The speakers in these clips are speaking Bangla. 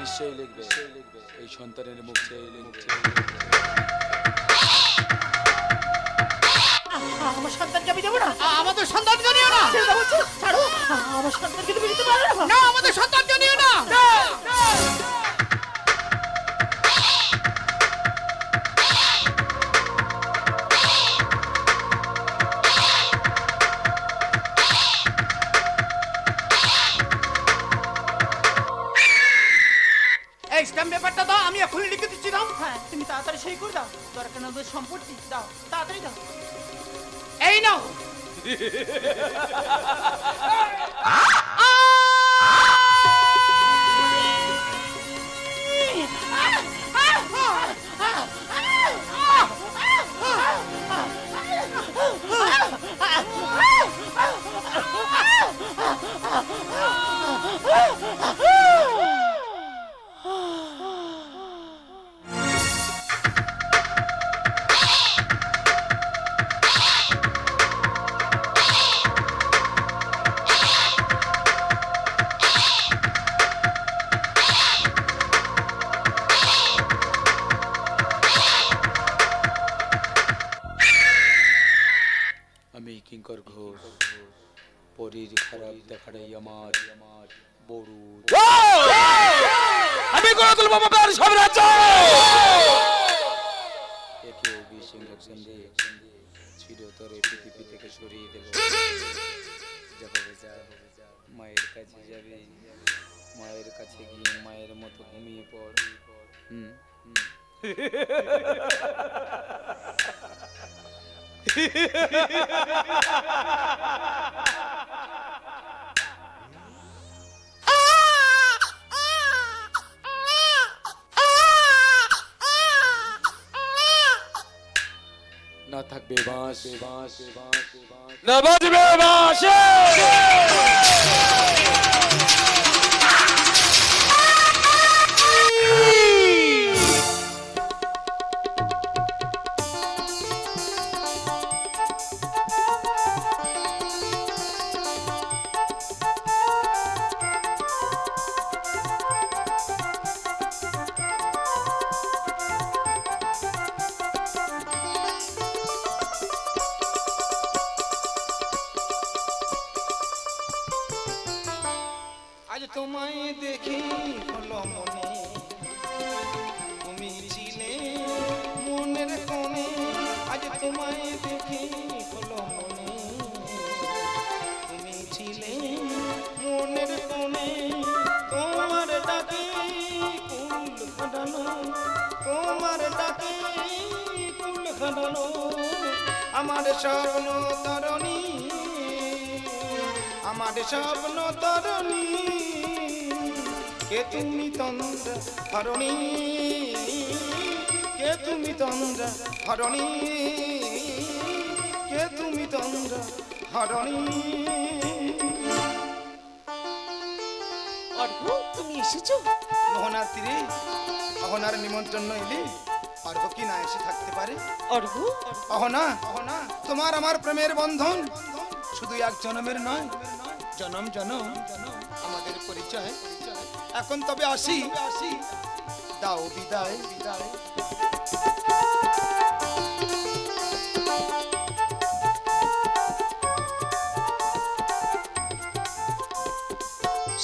নিশ্চয়ই লিখবে এই সন্তানের মুখ চেয়ে লিখবে। আমার সন্তানকে আমি দেবো না। আমাদের সন্তানকে নিও না। ছাড়ো, আমার সন্তানকে তুমি দিতে পারো না। না, আমাদের সন্তানকে নিও না। এই স্ট্যাম্প পেপারটা দাও, আমি এখনই লিখে দিচ্ছি। দাও। হ্যাঁ, তুমি তাড়াতাড়ি সই করে দাও। দরকার না ওদের সম্পত্তি দাও, তাড়াতাড়ি দাও। এই নাও। আমি কিঙ্কর ঘোষ, পরীর খারাপ দেখাটাই আমার বড়। আমি করে তুলব বাবার সাম্রাজ্য। একে বিষ ইঞ্জেকশন দিয়ে চিরতরে পৃথিবী থেকে সরিয়ে দেব। যাবে যা, মায়ের কাছে যাবে, মায়ের কাছে গিয়ে মায়ের মতো ঘুমিয়ে পড়। না থাকবে বাঁশ, না বাজবে বাঁশে। আজ তোমায় দেখি হলো মনে, তুমি ছিলে মনের কোণে। আজ তোমায় দেখি হলো মনে, তুমি ছিলে মনের কোণে। তোমার ডাকে কুল খাটানো, তোমার ডাকে কুল খাটানো আমার স্বপ্ন তরণী, আমার স্বপ্ন তরণী। কে তুমি তন্দ্র হরণী, কে তুমি তন্দ্র হরণী, কে তুমি তন্দ্র হরণী। অর্ঘ, তুমি এসেছো? মোহনার তীরে অহনার নিমন্ত্রণ এলি, অর্ঘ কি না এসে থাকতে পারে? অর্ঘ, অহনা, তোমার আমার প্রেমের বন্ধন শুধু এক জনমের নয়, জনম জনম আমাদের পরিচয়। এখন তবে আসি, দাও বিদায়।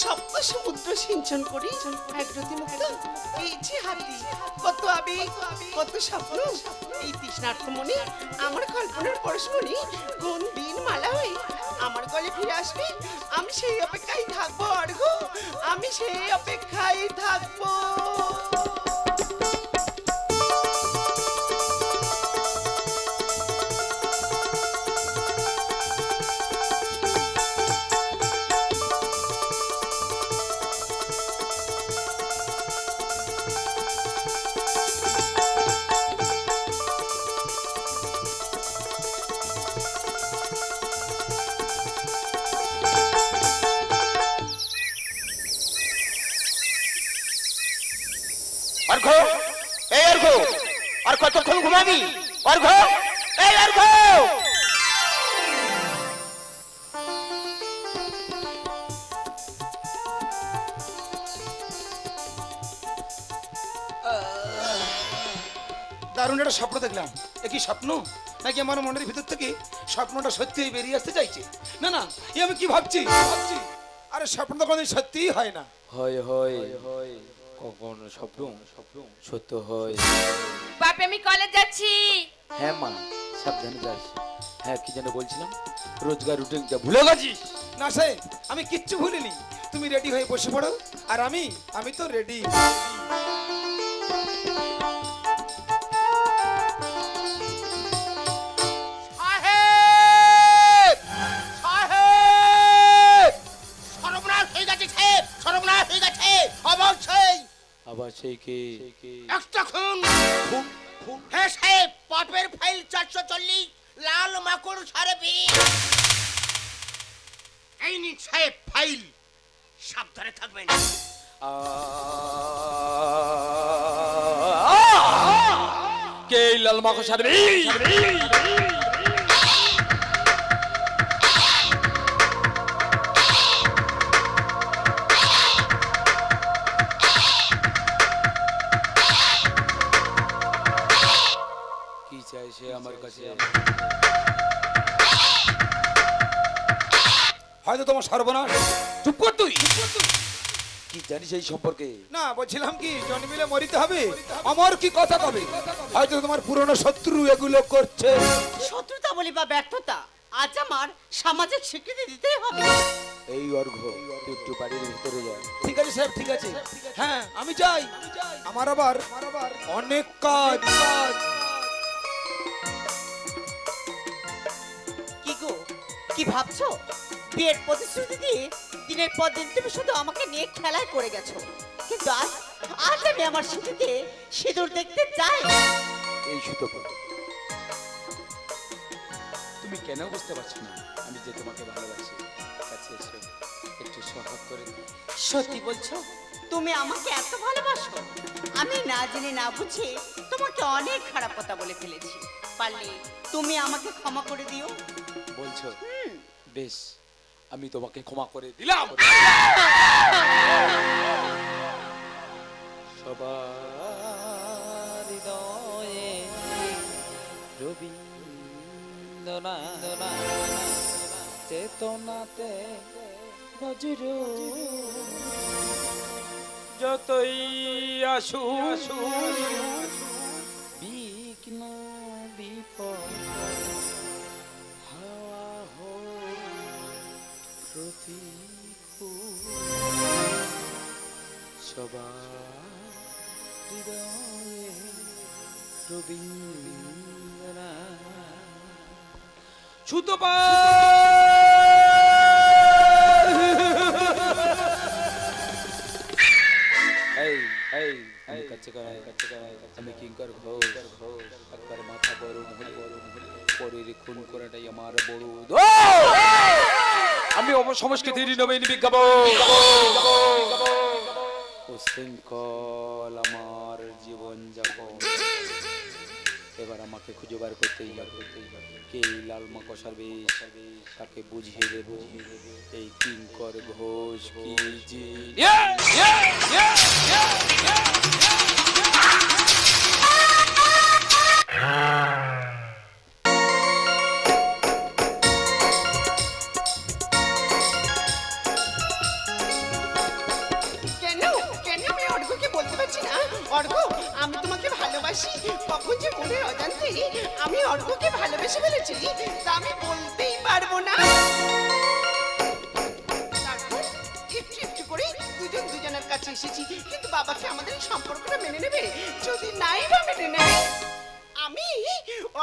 সপ্ত সমুদ্র সিঞ্চন করি একরতি মুক্ত পেয়েছি হাতি। কত আবেগ, কত স্বপ্ন, এই তৃষ্ণার্থ মনে আমার কল্পনার পরশমণি কোন দিন মালা হয়ে আমার গলে ফিরে আসবে। আমি সেই অপেক্ষায় থাকবো অর্ঘ, আমি সেই অপেক্ষায় থাকবো। অর্ঘ, এই অর্ঘ, আর কতক্ষণ ঘুমাবি? অর্ঘ, এই অর্ঘ। দারুণ একটা স্বপ্ন দেখলাম। এ কি স্বপ্ন নাকি আমার মনের ভিতর থেকে স্বপ্নটা সত্যি বেরিয়ে আসতে চাইছে? না না, এ আমি কি ভাবছি ভাবছি আরে স্বপ্ন তো কোনোদিন সত্যিই হয় না। হয় হয় হয়, কখন স্বপ্ন সত্য হয়। বাপে আমি কলেজ যাচ্ছি। হ্যাঁ মা, সাবধানে যাস। হ্যাঁ, কি যেন বলছিলাম, রোজগার রুটিনটা ভুলে গেছিস? না সে আমি কিচ্ছু ভুলিনি। তুমি রেডি হয়ে বসে পড়ো, আর আমি তো রেডি। সাহেব সাহেব, সর্বনাশ হয়ে গেছে সাহেব, সর্বনাশ হয়ে গেছে। অবশ্যই আবার সেই কে? একটা খুন। হ্যাঁ সাহেব, পাপের ফাইল 440, লাল মাকড় সারেবি। এই নিন সাহেব ফাইল, সাবধানে থাকবেন। কে এই লাল মাকড় সারবি? কি চাই সে আমার কাছে? হয়তো তোমার সর্বনাশ। চুপ কর তুই। কি জানিস এই সম্পর্কে? না, বলছিলাম কি জন্মিলে মরিতে হবে, আমার কি কথা কবে? হয়তো তোমার পুরনো শত্রু এগুলো করছে। শত্রুতা বলি বা ব্যর্থতা, আজ আমার সামাজিক স্বীকৃতি দিতেই হবে। এই অর্ঘ, তুই একটু বাড়ির ভিতরে যা। ঠিক আছে সাহেব, ঠিক আছে। হ্যাঁ আমি যাই, আমার আবার অনেক কাজ। কি গো, কি ভাবছো? বিয়ের প্রতিশ্রুতি দিয়ে দিনের পর দিন তুমি শুধু আমাকে নিয়ে খেলায় করে গেছো, কিন্তু আজ আজ আমি আমার স্মৃতিতে সিঁদুর দেখতে চাই। এই সুতো তুমি কেন বুঝতে পারছো না আমি যে তোমাকে ভালোবাসি? কাছে এসো, একটু সহাগ করে দিও। সত্যি বলছো? তুমি আমাকে এত ভালোবাসো? আমি না জেনে না বুঝে তোমাকে অনেক খারাপ কথা বলে ফেলেছি। পারলে তুমি আমাকে ক্ষমা করে দিও। বলছো? বেশ, আমি তোমাকে ক্ষমা করে দিলাম। সবার হৃদয়ে রবীন্দ্রনাথ চেতনাতে নজরুল যতই আসু বিঘ্ন বিপদ হাওয়া হোক প্রতিকূল, সবার হৃদয়ে রবীন্দ্রনাথ ছুতো পা। আমি কিঙ্কর ঘোষ, একবার মাথা বড় পরের খুন করাটাই আমার বড় দোষ। আমি অবসংস্কৃতির নবীন বিজ্ঞাপন, উশৃঙ্খল আমার জীবন যাপন। এবার আমাকে খুঁজে বার করতেই হবে কে লাল মাকড়সার বেশ, তাকে বুঝিয়ে দেব এই কিঙ্কর ঘোষ কি আমি তোমাকে ভালোবাসি। কখন যে মনের অজান্তে আমি অর্ঘ্যকে ভালোবেসে ফেলেছি তা আমি বলতেই পারবো না। তারপর একটু একটু করে দুজন দুজনের কাছে এসেছি, কিন্তু বাবাকে আমাদের এই সম্পর্কটা মেনে নেবে? যদি নাই বা মেনে নেয়, আমি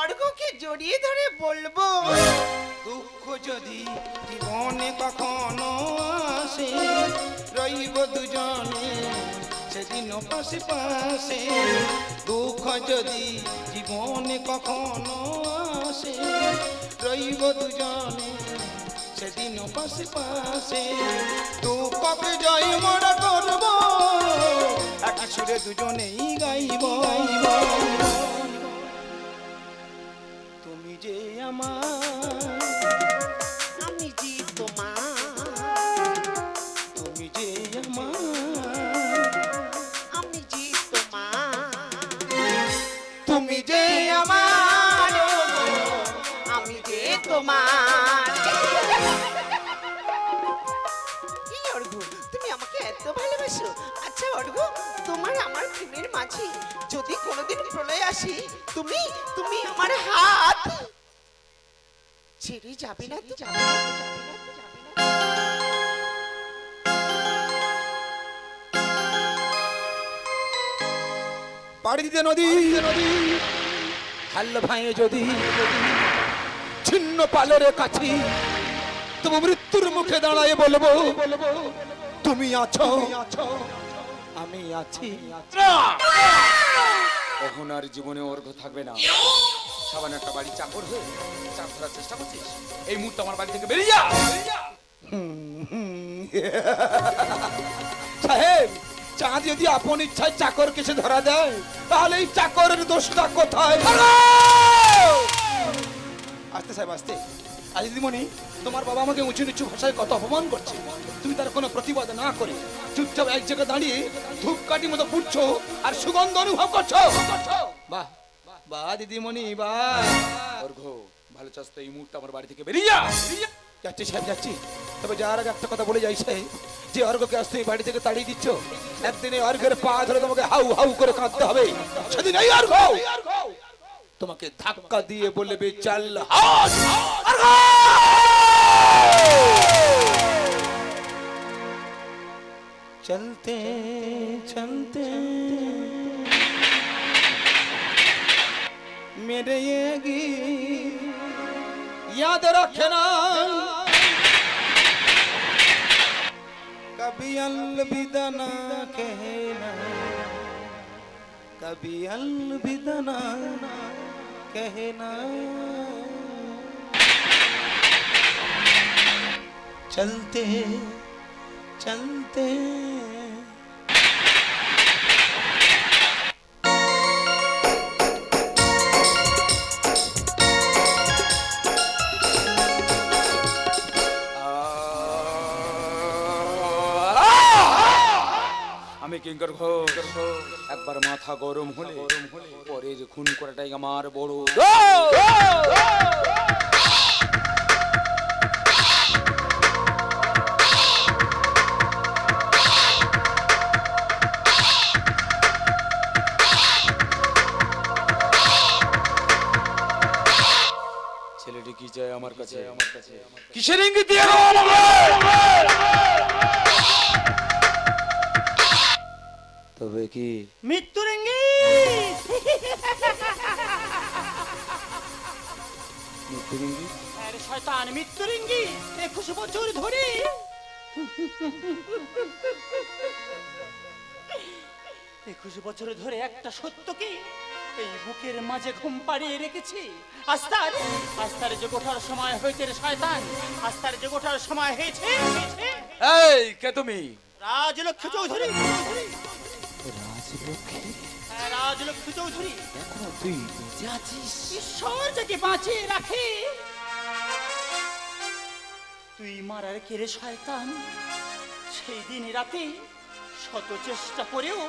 অর্ঘ্যকে জড়িয়ে ধরে বলবো, দুঃখ যদি জীবনে কখনো আসে, রইব দুজনে সেদিন পাশে পাশে। দুঃখ যদি জীবনে কখনো আসে, রইব দুজনে সেদিন পাশে পাশে। দুঃখকে জয় মোরা করব, এক সুরে দুজনেই গাইব। তুমি যে আমার, আমি যে তোমার, তুমি যে আমার, আমি যে তোমার, তুমি যে এসো। আচ্ছা অর্ঘ, তোমার আমার প্রেমের মাঝে যদি কোনোদিন প্রলয় আসি, তুমি তুমি আমার হাত ছেড়ে যাবে না তো? যাবে না তো? যাবে না তো? যাবে না তো? পাড়ি দিতে নদী হাল্লা ভাঙে যদি ছিন্ন পালের কাছে, তবু মৃত্যুর মুখে দাঁড়ায় বলবো তুমি আছো, আমি আছি। কখন আর জীবনে অর্ঘ থাকবে না। সাবান একটা বাড়ি চাকর হয়ে চাপ ধরার চেষ্টা করছিস, এই মুহূর্তে আমার বাড়ি থেকে বেরিয়ে যা। সাহেব, চাঁদ যদি আপন ইচ্ছায় চাকর কেসে ধরা দেয়, তাহলে এই চাকরের দোষটা কোথায়? আস্তে সাহেব আস্তে। আজ দিদিমণি, তোমার বাবা আমাকে উঁচু নিচু ভাষায় কত অপমান করছে, তুমি তার কোনো প্রতিবাদ না করে চুপচাপ এক জায়গায় দাঁড়িয়ে ধূপকাঠির মতো ফুটছো আর সুগন্ধ অনুভব করছো। বাহ বাহ দিদিমণি, বাহ। অর্ঘ, ভালো চাস তো এই মুহূর্তে আমার বাড়ি থেকে বেরিয়ে যা। যাচ্ছি সাহেব যাচ্ছি, তবে যাওয়ার আগে একটা কথা বলে যাই সাহেব, যে অর্ঘকে আজ তুমি বাড়ি থেকে তাড়িয়ে দিচ্ছ, একদিনে অর্ঘের পা ধরে তোমাকে হাউ হাউ করে কাঁদতে হবে। সেদিন এই অর্ঘ তোমাকে ধাক্কা দিয়ে বলবে চল হাট। চলতে চলতে मेरे ये गीत याद रखना, कभी अलविदा ना कहना, कभी अलविदा ना कहना। चलते चलते আমি কিঙ্কর ঘোষ, একবার মাথা গরম হলে পরের খুন করাটাই আমার বড়। ছেলেটি কি চায় আমার কাছে? কিসের ইঙ্গিত দিয়ে গো আমাকে? তবে কি মৃত্যুর ইঙ্গিত? মৃত্যুর ইঙ্গিত? আরে শয়তান, মৃত্যুর ইঙ্গিত 21 বছর ধরে 21 বছর ধরে একটা সত্যকে এই বুকের মাঝে ঘুম পাড়িয়ে রেখেছি। আস্তার যে ওঠার সময় হয়েছে রে শয়তান, আস্তার যে ওঠার সময় হয়েছে। এই কে তুমি? রাজলক্ষ্মী চৌধুরী। রাজলক্ষ্মী? হ্যাঁ, রাজলক্ষ্মী চৌধুরী। এখনো তুই বেঁচে আছিস? ঈশ্বর যাকে বাঁচিয়ে রাখে। তুই মারার কেড়ে শয়তান, সেই দিন রাতে শত চেষ্টা করেও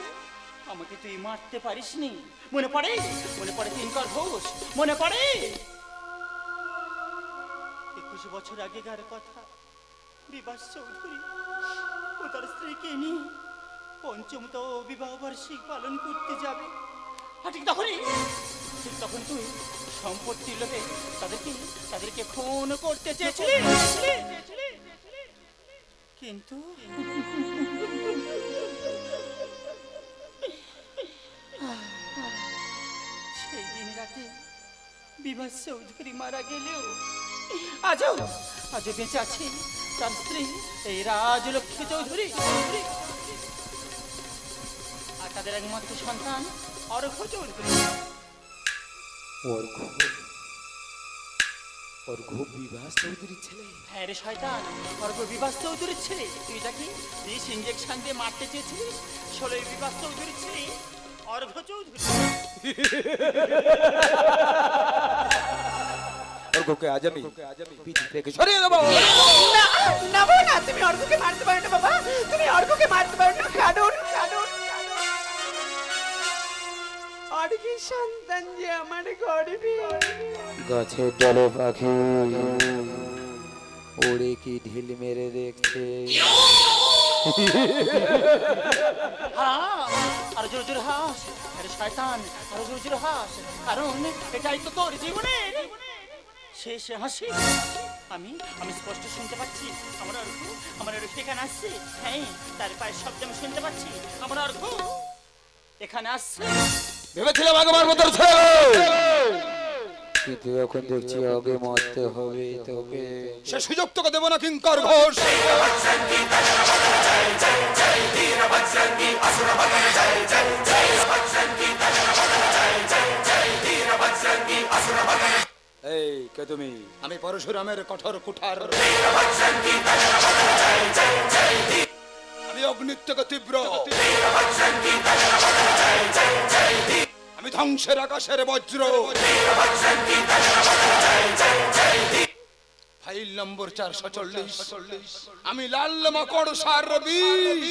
আমাকে তুই মারতে পারিসনি। মনে পড়ে? মনে পড়ে কিঙ্কর ঘোষ? মনে পড়ে 21 বছর আগেকার কথা? বিবাস চৌধুরী ও তার স্ত্রীকে নিয়ে পঞ্চমত বিবাহ বার্ষিক পালন করতে যাবে। ঠিক তখন তুই সম্পত্তির লোভে তাদেরকে খুন করতে চেয়েছিলি। কিন্তু সেই দিন রাতে বিভাস চৌধুরী মারা গেলেও আজও বেঁচে আছে তার স্ত্রী এই রাজলক্ষ্মী চৌধুরী আর তাদের একমাত্র সন্তান অর্ঘ চৌধুরী। অর্ঘ বিভাস চৌধুরীর ছেলে? হ্যাঁ রে শয়তান, অর্ঘ বিভাস চৌধুরীর ছেলে। তুই যাকে 20 ইঞ্জেকশন দিয়ে মারতে চেয়েছিলিস, 16 বিভাস চৌধুরীর ছেলে অর্ঘ চৌধুরী। অর্ঘকে আজ আমি পৃথিবী থেকে সরিয়ে দেবো। না বাবা, না, তুমি অর্ঘকে মারতে পারো না বাবা, তুমি অর্ঘকে মারতে পারো না। কারণ অর্ঘের সন্তান যে আমার গর্বে। গাছের ডালে পাখি ওরে কি ঢিল মেরে দেখছে, আর জোরে জোরে হাস, আরে শয়তান, আরো জোরে জোরে হাস, কারণ এটাই তো তোর জীবনের শেষ হাসি। আমি আমি স্পষ্ট শুনতে পাচ্ছি আমার অর্ঘ এখানে আসছে। হ্যাঁ, তার পায়ের শব্দ আমি শুনতে পাচ্ছি। আমার অর্ঘ এখানে আসছে। ভেবেছিলাম আগে মারবো তোর ছেলে, কিন্তু এখন দেখছি আগে মারতে হবে তোকে। সে সুযোগ তোকে দেবো না কিঙ্কর ঘোষ। এই কে তুমি? আমি পরশুরামের কঠোর কুঠার, আমি অগ্নির থেকে তীব্র, আমি ধ্বংসের আকাশের বজ্র। ফাইল নম্বর 440, আমি লাল মাকড় সার বিষ।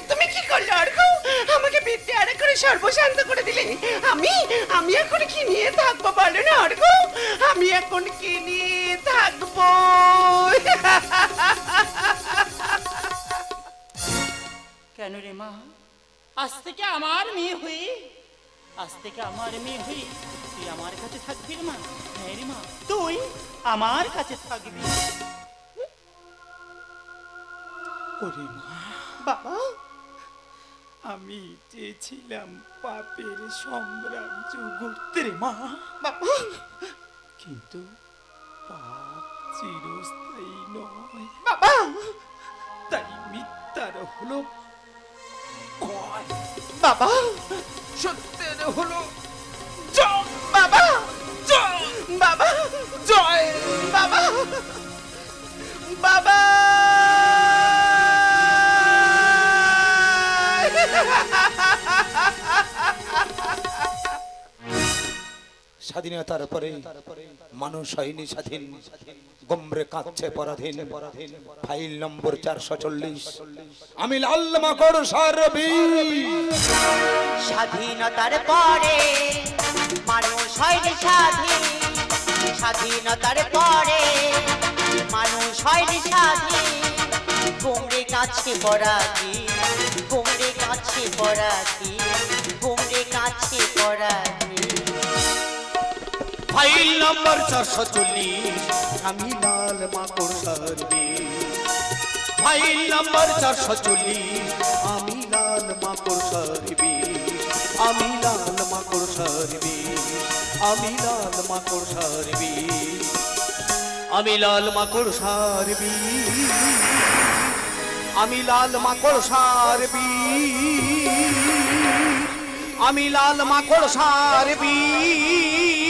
তুমি কি করলে অর্ঘ? আমাকে বিদ্যে আরে করে সর্বশান্ত করে দিলে। আমি এখন কি নিয়ে থাকবো বলো না অর্ঘ? আমি এখন কি নিয়ে থাকবো? কেন রে মা? আজ থেকে আমার মেয়ে হই, আজ থেকে আমার মেয়ে হই তুই আমার কাছে থাকবি রে মা। হ্যাঁ রে মা, তুই আমার কাছে থাকবি। ওরে মা, বাবা, আমি চেয়েছিলাম পাপের সাম্রাজ্য গড়তে রে মা, বাবা, কিন্তু পাপ চিরস্থায়ী নয়, বাবা, তাই মিথ্যার হলো ক্ষয়, বাবা, সত্যের হলো বাবা, জয়, বাবা, জয়। বাবা, বাবা। স্বাধীনতার পরে মানুষ হয়নি স্বাধীন, গোমরে কাঁদছে পরাধীন। ফাইল নম্বর 440, আমি লাল মাকড় সার বিষ। স্বাধীনতার পরে মানুষ হয়নি স্বাধীন, স্বাধীনতার পরে মানুষ হয়নি স্বাধীন। ঘুমরে কাছে পরাধীন, ঘুমরে কাছে পরাধীন, ঘুমরে কাছে পরাধীন। ফাইল নম্বর 440, আমি লাল মাকড় সার বিষ। ফাইল নম্বর 440, আমি লাল মাকড় সার বিষ। আমি লাল মাকড় সার বিষ, আমি লাল মাকড় সার বিষ, আমি লাল মাকড় সার বিষ, আমি লাল মাকড় সার বিষ, আমি লাল মাকড় সার বিষ।